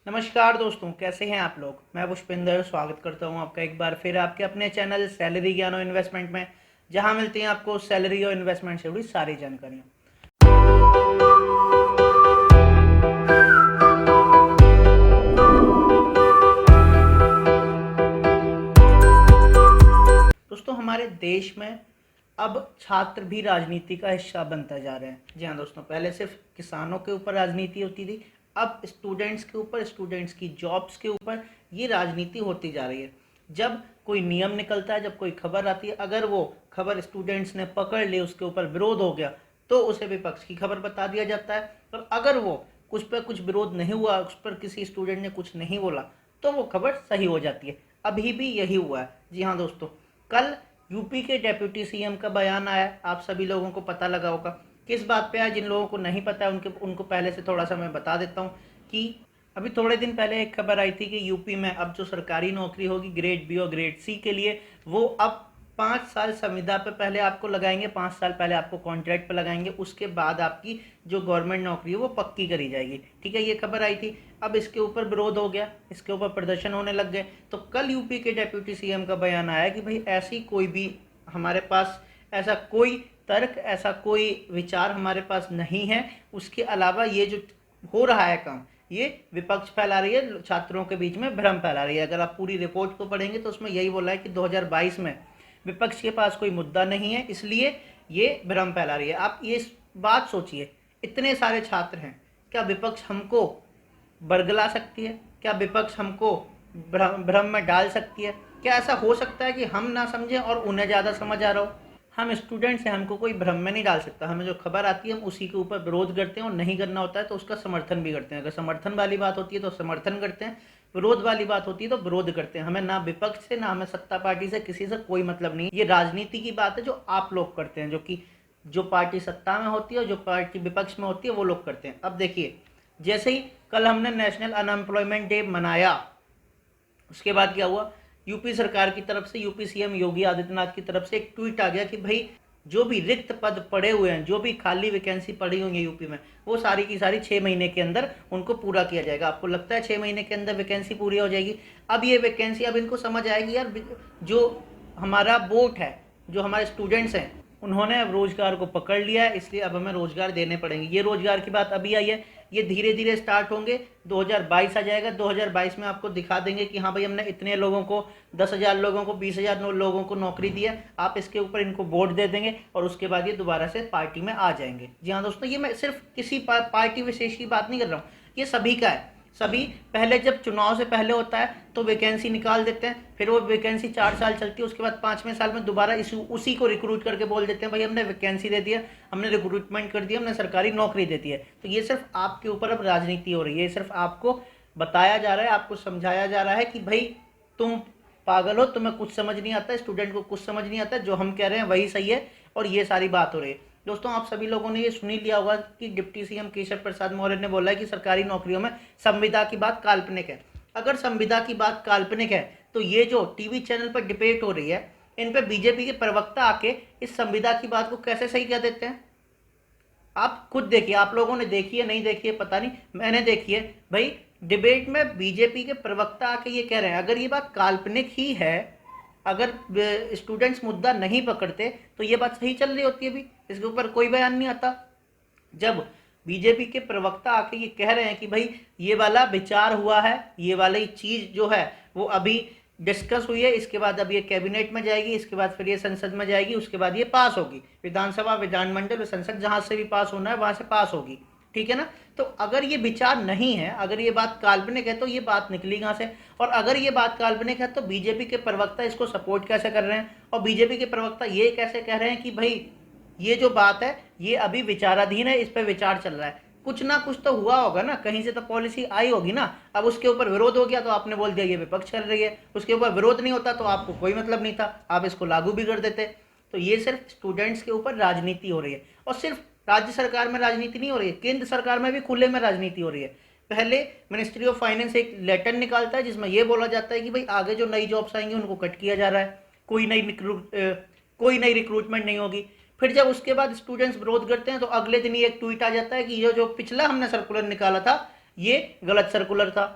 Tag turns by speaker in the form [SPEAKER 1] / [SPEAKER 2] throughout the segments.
[SPEAKER 1] नमस्कार दोस्तों, कैसे हैं आप लोग। मैं पुष्पिंदर स्वागत करता हूं आपका एक बार फिर आपके अपने चैनल सैलरी ज्ञान और इन्वेस्टमेंट में, जहां मिलती हैं आपको सैलरी और इन्वेस्टमेंट से जुड़ी सारी जानकारियां। दोस्तों, हमारे देश में अब छात्र भी राजनीति का हिस्सा बनता जा रहे हैं। जी हाँ दोस्तों, पहले सिर्फ किसानों के ऊपर राजनीति होती थी, अब स्टूडेंट्स के ऊपर, स्टूडेंट्स की जॉब्स के ऊपर ये राजनीति होती जा रही है। जब कोई नियम निकलता है, जब कोई खबर आती है, अगर वो खबर स्टूडेंट्स ने पकड़ ली, उसके ऊपर विरोध हो गया, तो उसे विपक्ष की खबर बता दिया जाता है। और अगर वो कुछ पर कुछ विरोध नहीं हुआ, उस पर किसी स्टूडेंट ने कुछ नहीं बोला, तो वो खबर सही हो जाती है। अभी भी यही हुआ है। जी हाँ दोस्तों, कल यूपी के डेप्यूटी सीएम का बयान आया, आप सभी लोगों को पता लगा होगा। किस बात पे आया, जिन लोगों को नहीं पता है उनको पहले से थोड़ा सा मैं बता देता हूँ कि अभी थोड़े दिन पहले एक खबर आई थी कि यूपी में अब जो सरकारी नौकरी होगी ग्रेड बी और ग्रेड सी के लिए, वो अब 5 साल संविदा पे पहले आपको लगाएंगे, 5 साल पहले आपको कॉन्ट्रैक्ट पे लगाएंगे, उसके बाद आपकी जो गवर्नमेंट नौकरी है वो पक्की करी जाएगी। ठीक है, ये खबर आई थी। अब इसके ऊपर विरोध हो गया, इसके ऊपर प्रदर्शन होने लग गए। तो कल यूपी के डेप्यूटी सीएम का बयान आया कि भाई ऐसी कोई भी हमारे पास ऐसा कोई तर्क, ऐसा कोई विचार हमारे पास नहीं है। उसके अलावा ये जो हो रहा है काम, ये विपक्ष फैला रही है, छात्रों के बीच में भ्रम फैला रही है। अगर आप पूरी रिपोर्ट को पढ़ेंगे तो उसमें यही बोला है कि 2022 में विपक्ष के पास कोई मुद्दा नहीं है, इसलिए ये भ्रम फैला रही है। आप ये बात सोचिए, इतने सारे छात्र हैं, क्या विपक्ष हमको बरगला सकती है? क्या विपक्ष हमको भ्रम में डाल सकती है? क्या ऐसा हो सकता है कि हम ना समझें और उन्हें ज़्यादा समझ आ रहा हो? हम स्टूडेंट्स हैं, हमको कोई भ्रम में नहीं डाल सकता। हमें जो खबर आती है हम उसी के ऊपर विरोध करते हैं, और नहीं करना होता है तो उसका समर्थन भी करते हैं। अगर समर्थन वाली बात होती है तो समर्थन करते हैं, विरोध वाली बात होती है तो विरोध करते हैं। हमें ना विपक्ष से, ना हमें सत्ता पार्टी से, किसी से कोई मतलब नहीं। ये राजनीति की बात है जो आप लोग करते हैं, जो पार्टी सत्ता में होती है और जो पार्टी विपक्ष में होती है वो लोग करते हैं। अब देखिए, जैसे ही कल हमने नेशनल अनएम्प्लॉयमेंट डे मनाया, उसके बाद क्या हुआ, यूपी सरकार की तरफ से, यूपी सीएम योगी आदित्यनाथ की तरफ से एक ट्वीट आ गया कि भाई जो भी रिक्त पद पड़े हुए हैं, जो भी खाली वैकेंसी पड़ी हुई है यूपी में, वो सारी की सारी 6 महीने के अंदर उनको पूरा किया जाएगा। आपको लगता है 6 महीने के अंदर वैकेंसी पूरी हो जाएगी? अब ये वैकेंसी, अब इनको समझ आएगी यार, जो हमारा वोट है, जो हमारे स्टूडेंट्स हैं, उन्होंने अब रोजगार को पकड़ लिया है, इसलिए अब हमें रोजगार देने पड़ेंगे। ये रोजगार की बात अभी आई है, ये धीरे धीरे स्टार्ट होंगे। 2022 आ जाएगा, 2022 में आपको दिखा देंगे कि हाँ भाई हमने इतने लोगों को, 10,000 लोगों को, 20,000 लोगों को नौकरी दी है। आप इसके ऊपर इनको वोट दे देंगे और उसके बाद ये दोबारा से पार्टी में आ जाएंगे। जी हाँ दोस्तों, ये मैं सिर्फ किसी पार्टी विशेष की बात नहीं कर रहा हूँ, ये सभी का है। सभी पहले, जब चुनाव से पहले होता है तो वैकेंसी निकाल देते हैं, फिर वो वैकेंसी 4 साल चलती है, उसके बाद 5वें साल में दोबारा उसी को रिक्रूट करके बोल देते हैं भाई हमने वैकेंसी दे दिया, हमने रिक्रूटमेंट कर दिया, हमने सरकारी नौकरी दे दी है। तो ये सिर्फ आपके ऊपर अब राजनीति हो रही है, सिर्फ आपको बताया जा रहा है, आपको समझाया जा रहा है कि भाई तुम पागल हो, तुम्हें कुछ समझ नहीं आता, स्टूडेंट को कुछ समझ नहीं आता, जो हम कह रहे हैं वही सही है, और ये सारी बात हो रही है। दोस्तों, आप सभी लोगों ने ये सुन ही लिया होगा कि डिप्टी सीएम केशव प्रसाद मौर्य ने बोला है कि सरकारी नौकरियों में संविदा की बात काल्पनिक है। अगर संविदा की बात काल्पनिक है तो ये जो टीवी चैनल पर डिबेट हो रही है, इन पे बीजेपी के प्रवक्ता आके इस संविदा की बात को कैसे सही कह देते हैं? आप खुद देखिए, आप लोगों ने देखी है, नहीं देखी है पता नहीं, मैंने देखी है भाई। डिबेट में बीजेपी के प्रवक्ता आके ये कह रहे हैं, अगर ये बात काल्पनिक ही है, अगर स्टूडेंट्स मुद्दा नहीं पकड़ते तो ये बात सही चल रही होती है। भी इसके ऊपर कोई बयान नहीं आता। जब बीजेपी के प्रवक्ता आके ये कह रहे हैं कि भाई ये वाला विचार हुआ है, ये वाली चीज जो है वो अभी डिस्कस हुई है, इसके बाद अब ये कैबिनेट में जाएगी, इसके बाद फिर ये संसद में जाएगी, उसके बाद ये पास होगी, विधानसभा, विधानमंडल, संसद, जहां से भी पास होना है वहां से पास होगी। ठीक है ना? तो अगर ये विचार नहीं है, अगर ये बात काल्पनिक है, तो ये बात निकली कहां से? और अगर ये बात काल्पनिक है तो बीजेपी के प्रवक्ता इसको सपोर्ट कैसे कर रहे हैं? और बीजेपी के प्रवक्ता ये कैसे कह रहे हैं कि भाई ये जो बात है ये अभी विचाराधीन है, इस पर विचार चल रहा है? कुछ ना कुछ तो हुआ होगा ना, कहीं से तो पॉलिसी आई होगी ना। अब उसके ऊपर विरोध हो गया तो आपने बोल दिया ये विपक्ष कर रही है, उसके ऊपर विरोध नहीं होता तो आपको कोई मतलब नहीं था, आप इसको लागू भी कर देते। तो ये सिर्फ स्टूडेंट्स के ऊपर राजनीति हो रही है, और सिर्फ राज्य सरकार में राजनीति नहीं हो रही है, केंद्र सरकार में भी खुले में राजनीति हो रही है। पहले मिनिस्ट्री ऑफ फाइनेंस एक लेटर निकालता है जिसमें यह बोला जाता है कि भाई आगे जो नई जॉब्स आएंगी उनको कट किया जा रहा है, कोई नई रिक्रूटमेंट नहीं होगी। फिर जब उसके बाद स्टूडेंट्स विरोध करते हैं तो अगले दिन ही एक ट्वीट आ जाता है कि ये जो पिछला हमने सर्कुलर निकाला था ये गलत सर्कुलर था।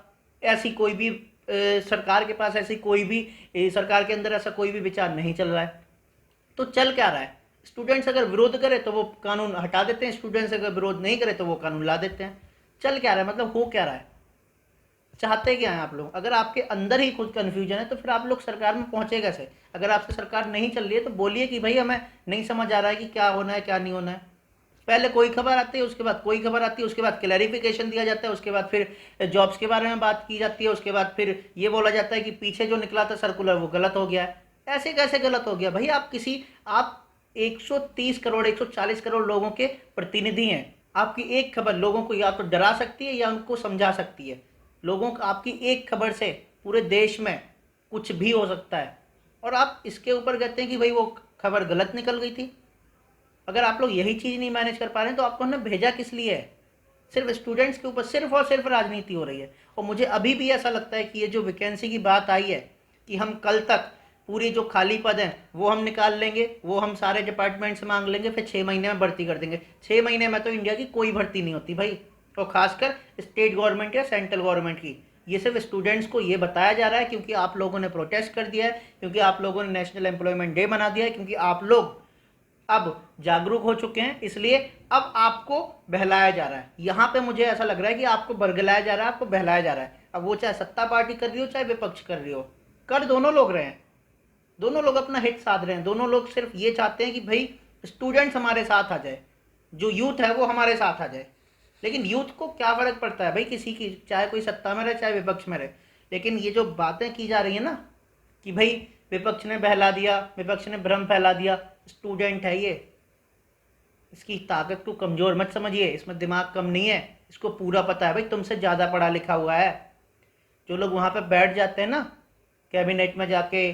[SPEAKER 1] ऐसी कोई भी सरकार के पास ऐसी कोई भी सरकार के अंदर ऐसा कोई भी विचार नहीं चल रहा है। तो चल क्या रहा है? स्टूडेंट्स अगर विरोध करे तो वो कानून हटा देते हैं, स्टूडेंट्स अगर विरोध नहीं करे तो वो कानून ला देते हैं। चल क्या रहा है, मतलब हो क्या रहा है, चाहते क्या हैं आप लोग? अगर आपके अंदर ही खुद कन्फ्यूजन है तो फिर आप लोग सरकार में पहुंचे कैसे? अगर आपसे सरकार नहीं चल रही है तो बोलिए कि भाई हमें नहीं समझ आ रहा है कि क्या होना है क्या नहीं होना है। पहले कोई खबर आती है, उसके बाद कोई खबर आती है, उसके बाद क्लैरिफिकेशन दिया जाता है, उसके बाद फिर जॉब्स के बारे में बात की जाती है, उसके बाद फिर ये बोला जाता है कि पीछे जो निकला था सर्कुलर वो गलत हो गया है। ऐसे कैसे गलत हो गया भाई? आप 130 करोड़ 140 करोड़ लोगों के प्रतिनिधि हैं। आपकी एक खबर लोगों को या तो डरा सकती है या उनको समझा सकती है। लोगों को आपकी एक खबर से पूरे देश में कुछ भी हो सकता है, और आप इसके ऊपर कहते हैं कि भाई वो खबर गलत निकल गई थी। अगर आप लोग यही चीज़ नहीं मैनेज कर पा रहे हैं तो आपको हमने भेजा किस लिए है? सिर्फ स्टूडेंट्स के ऊपर सिर्फ और सिर्फ राजनीति हो रही है। और मुझे अभी भी ऐसा लगता है कि ये जो वैकेंसी की बात आई है कि हम कल तक पूरी जो खाली पद हैं वो हम निकाल लेंगे, वो हम सारे डिपार्टमेंट से मांग लेंगे, फिर 6 महीने में भर्ती कर देंगे। 6 महीने में तो इंडिया की कोई भर्ती नहीं होती भाई, और खासकर स्टेट गवर्नमेंट या सेंट्रल गवर्नमेंट की। ये सिर्फ स्टूडेंट्स को ये बताया जा रहा है क्योंकि आप लोगों ने प्रोटेस्ट कर दिया है, क्योंकि आप लोगों ने नेशनल एम्प्लॉयमेंट डे बना दिया है, क्योंकि आप लोग अब जागरूक हो चुके हैं, इसलिए अब आपको बहलाया जा रहा है। यहाँ पे मुझे ऐसा लग रहा है कि आपको बरगलाया जा रहा है, आपको बहलाया जा रहा है। अब वो चाहे सत्ता पार्टी कर रही हो चाहे विपक्ष कर रही हो, कर दोनों लोग रहे हैं। दोनों लोग अपना हित साध रहे हैं। दोनों लोग सिर्फ ये चाहते हैं कि भाई स्टूडेंट्स हमारे साथ आ जाए, जो यूथ है वो हमारे साथ आ जाए। लेकिन यूथ को क्या फर्क पड़ता है भाई किसी की, चाहे कोई सत्ता में रहे चाहे विपक्ष में रहे। लेकिन ये जो बातें की जा रही है ना कि भाई विपक्ष ने बहला दिया, विपक्ष ने भ्रम फैला दिया, स्टूडेंट है ये, इसकी ताकत को कमजोर मत समझिए, इसमें दिमाग कम नहीं है, इसको पूरा पता है भाई तुमसे ज़्यादा पढ़ा लिखा हुआ है। जो लोग वहाँ पे बैठ जाते हैं ना कैबिनेट में जाके,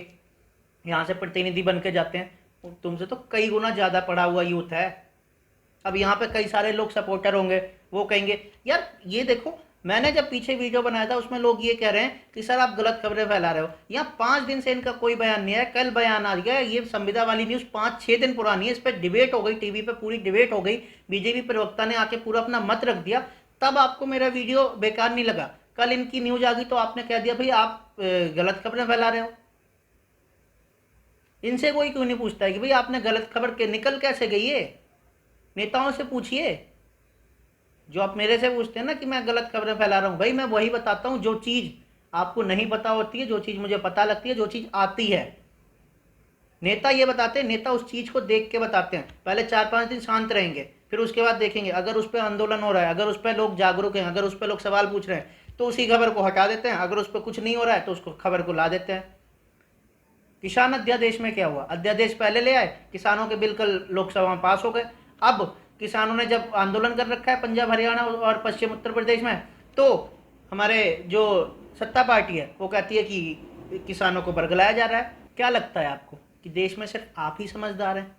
[SPEAKER 1] यहाँ से प्रतिनिधि बन के जाते हैं, तुमसे तो कई गुना ज़्यादा पढ़ा हुआ यूथ है। अब यहाँ पे कई सारे लोग सपोर्टर होंगे, वो कहेंगे यार ये देखो, मैंने जब पीछे वीडियो बनाया था उसमें लोग ये कह रहे हैं कि सर आप गलत खबरें फैला रहे हो। यहाँ 5 दिन से इनका कोई बयान नहीं है, कल बयान आ गया। ये संविदा वाली न्यूज़ 5-6 दिन पुरानी है, इस पर डिबेट हो गई, टीवी पे पूरी डिबेट हो गई, बीजेपी प्रवक्ता ने आके पूरा अपना मत रख दिया। तब आपको मेरा वीडियो बेकार नहीं लगा। कल इनकी न्यूज़ आ गई तो आपने कह दिया भाई आप गलत खबरें फैला रहे हो। इनसे कोई क्यों नहीं पूछता है कि भाई आपने गलत खबर के निकल कैसे गई है? नेताओं से पूछिए। जो आप मेरे से पूछते हैं ना कि मैं गलत खबरें फैला रहा हूँ, भाई मैं वही बताता हूँ जो चीज़ आपको नहीं पता होती है, जो चीज़ मुझे पता लगती है, जो चीज़ आती है। नेता ये बताते हैं, नेता उस चीज़ को देख के बताते हैं। पहले 4-5 दिन शांत रहेंगे, फिर उसके बाद देखेंगे अगर उस पर आंदोलन हो रहा है, अगर उस पर लोग जागरूक हैं, अगर उस पर लोग सवाल पूछ रहे हैं तो उसी खबर को हटा देते हैं। अगर उस पर कुछ नहीं हो रहा है तो उसको खबर को ला देते हैं। किसान अध्यादेश में क्या हुआ? अध्यादेश पहले ले आए, किसानों के बिल कल लोकसभा में पास हो गए। अब किसानों ने जब आंदोलन कर रखा है पंजाब हरियाणा और पश्चिम उत्तर प्रदेश में, तो हमारे जो सत्ता पार्टी है वो कहती है कि किसानों को बरगलाया जा रहा है। क्या लगता है आपको कि देश में सिर्फ आप ही समझदार हैं,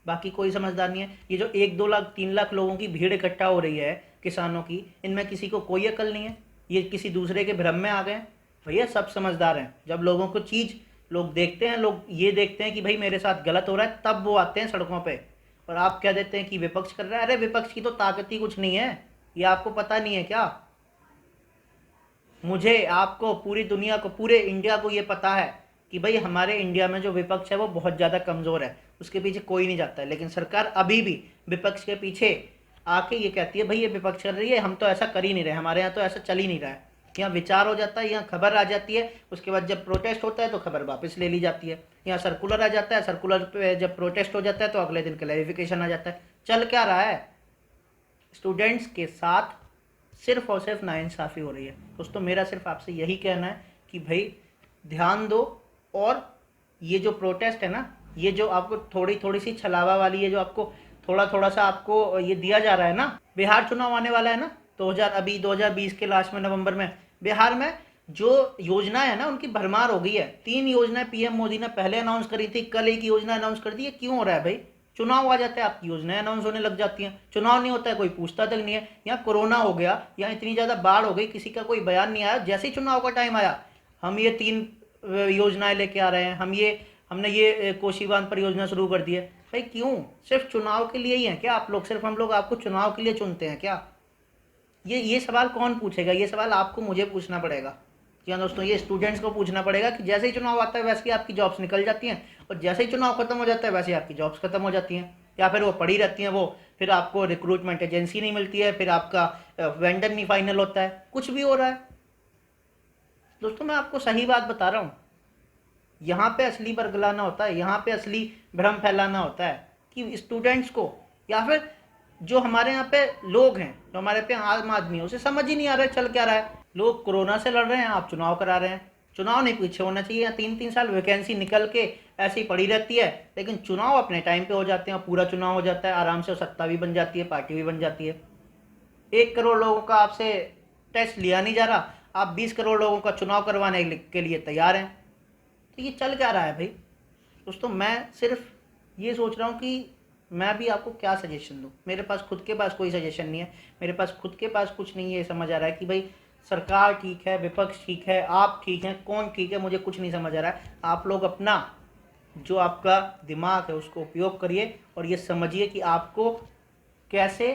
[SPEAKER 1] बाकी कोई समझदार नहीं है? ये जो 1-2 लाख 3 लाख लोगों की भीड़ इकट्ठा हो रही है किसानों की, इनमें किसी को कोई अकल नहीं है? ये किसी दूसरे के भ्रम में आ गए? भैया सब समझदार हैं। जब लोगों को चीज़ लोग देखते हैं, लोग ये देखते हैं कि भाई मेरे साथ गलत हो रहा है, तब वो आते हैं सड़कों पे। और आप क्या देते हैं कि विपक्ष कर रहा है? अरे विपक्ष की तो ताकत ही कुछ नहीं है, ये आपको पता नहीं है क्या? मुझे, आपको, पूरी दुनिया को, पूरे इंडिया को ये पता है कि भाई हमारे इंडिया में जो विपक्ष है वो बहुत ज़्यादा कमज़ोर है, उसके पीछे कोई नहीं जाता है। लेकिन सरकार अभी भी विपक्ष के पीछे आके ये कहती है भाई ये विपक्ष कर रही है, हम तो ऐसा कर ही नहीं रहे, हमारे यहाँ तो ऐसा चल ही नहीं रहा है। यहाँ विचार हो जाता है, यहाँ खबर आ जाती है, उसके बाद जब प्रोटेस्ट होता है तो खबर वापस ले ली जाती है। यहाँ सर्कुलर आ जाता है, सर्कुलर पे जब प्रोटेस्ट हो जाता है तो अगले दिन क्लैरिफिकेशन आ जाता है। चल क्या रहा है? स्टूडेंट्स के साथ सिर्फ और सिर्फ नाइंसाफ़ी हो रही है। दोस्तों मेरा सिर्फ आपसे यही कहना है कि भाई ध्यान दो। और ये जो प्रोटेस्ट है ना, ये जो आपको थोड़ी थोड़ी सी छलावा वाली, ये जो आपको थोड़ा थोड़ा सा आपको ये दिया जा रहा है ना, बिहार चुनाव आने वाला है ना 2020 के लास्ट में नवंबर में, बिहार में जो योजना है ना उनकी भरमार हो गई है। 3 योजनाएं पीएम मोदी ने पहले अनाउंस करी थी, कल एक योजना अनाउंस कर दी है। क्यों हो रहा है भाई? चुनाव आ जाता है आपकी योजनाएं अनाउंस होने लग जाती हैं, चुनाव नहीं होता है कोई पूछता तक नहीं है। यहाँ कोरोना हो गया, यहाँ इतनी ज़्यादा बाढ़ हो गई, किसी का कोई बयान नहीं आया। जैसे ही चुनाव का टाइम आया, हम ये 3 योजनाएं लेके आ रहे हैं, हमने ये कोसी बांध परियोजना शुरू कर दी है। भाई क्यों? सिर्फ चुनाव के लिए ही है क्या आप लोग? सिर्फ हम लोग आपको चुनाव के लिए चुनते हैं क्या? ये सवाल कौन पूछेगा? ये सवाल आपको मुझे पूछना पड़ेगा। जी हाँ दोस्तों, ये स्टूडेंट्स को पूछना पड़ेगा कि जैसे ही चुनाव आता है वैसे ही आपकी जॉब्स निकल जाती हैं, और जैसे ही चुनाव खत्म हो जाता है वैसे ही आपकी जॉब्स खत्म हो जाती हैं, या फिर वो पड़ी रहती हैं, वो फिर आपको रिक्रूटमेंट एजेंसी नहीं मिलती है, फिर आपका वेंडर नहीं फाइनल होता है, कुछ भी हो रहा है। दोस्तों मैं आपको सही बात बता रहा हूँ, यहाँ पे असली बरगलाना होता है, यहाँ पे असली भ्रम फैलाना होता है कि स्टूडेंट्स को या फिर जो हमारे यहाँ पे लोग हैं, जो हमारे पे आम आदमी है, उसे समझ ही नहीं आ रहा है चल क्या रहा है। लोग कोरोना से लड़ रहे हैं, आप चुनाव करा रहे हैं। चुनाव नहीं पीछे होना चाहिए, 3-3 साल वैकेंसी निकल के ऐसी ही पड़ी रहती है, लेकिन चुनाव अपने टाइम पे हो जाते हैं, पूरा चुनाव हो जाता है आराम से, सत्ता भी बन जाती है, पार्टी भी बन जाती है। 1 करोड़ लोगों का आपसे टेस्ट लिया नहीं जा रहा, आप 20 करोड़ लोगों का चुनाव करवाने के लिए तैयार हैं। तो ये चल क्या रहा है भाई? दोस्तों मैं सिर्फ ये सोच रहा हूँ कि मैं भी आपको क्या सजेशन दूँ। मेरे पास खुद के पास कोई सजेशन नहीं है, मेरे पास खुद के पास कुछ नहीं है। समझ आ रहा है कि भाई सरकार ठीक है, विपक्ष ठीक है, आप ठीक हैं, कौन ठीक है, मुझे कुछ नहीं समझ आ रहा है। आप लोग अपना जो आपका दिमाग है उसको उपयोग करिए और ये समझिए कि आपको कैसे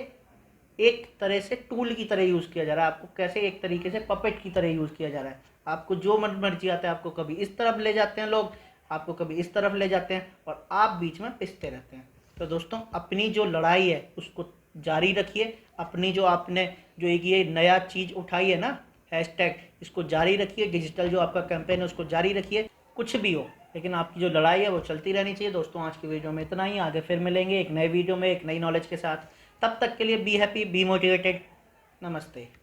[SPEAKER 1] एक तरह से टूल की तरह यूज़ किया जा रहा है, आपको कैसे एक तरीके से पपेट की तरह यूज़ किया जा रहा है। आपको जो मन मर्जी आता है, आपको कभी इस तरफ ले जाते हैं लोग, आपको कभी इस तरफ ले जाते हैं, और आप बीच में पिसते रहते हैं। तो दोस्तों अपनी जो लड़ाई है उसको जारी रखिए, अपनी जो आपने जो एक ये नया चीज़ उठाई है ना, हैशटैग, इसको जारी रखिए। डिजिटल जो आपका कैंपेन है उसको जारी रखिए। कुछ भी हो, लेकिन आपकी जो लड़ाई है वो चलती रहनी चाहिए। दोस्तों आज की वीडियो में इतना ही, आगे फिर मिलेंगे एक नए वीडियो में एक नई नॉलेज के साथ। तब तक के लिए बी हैप्पी, बी मोटिवेटेड। नमस्ते।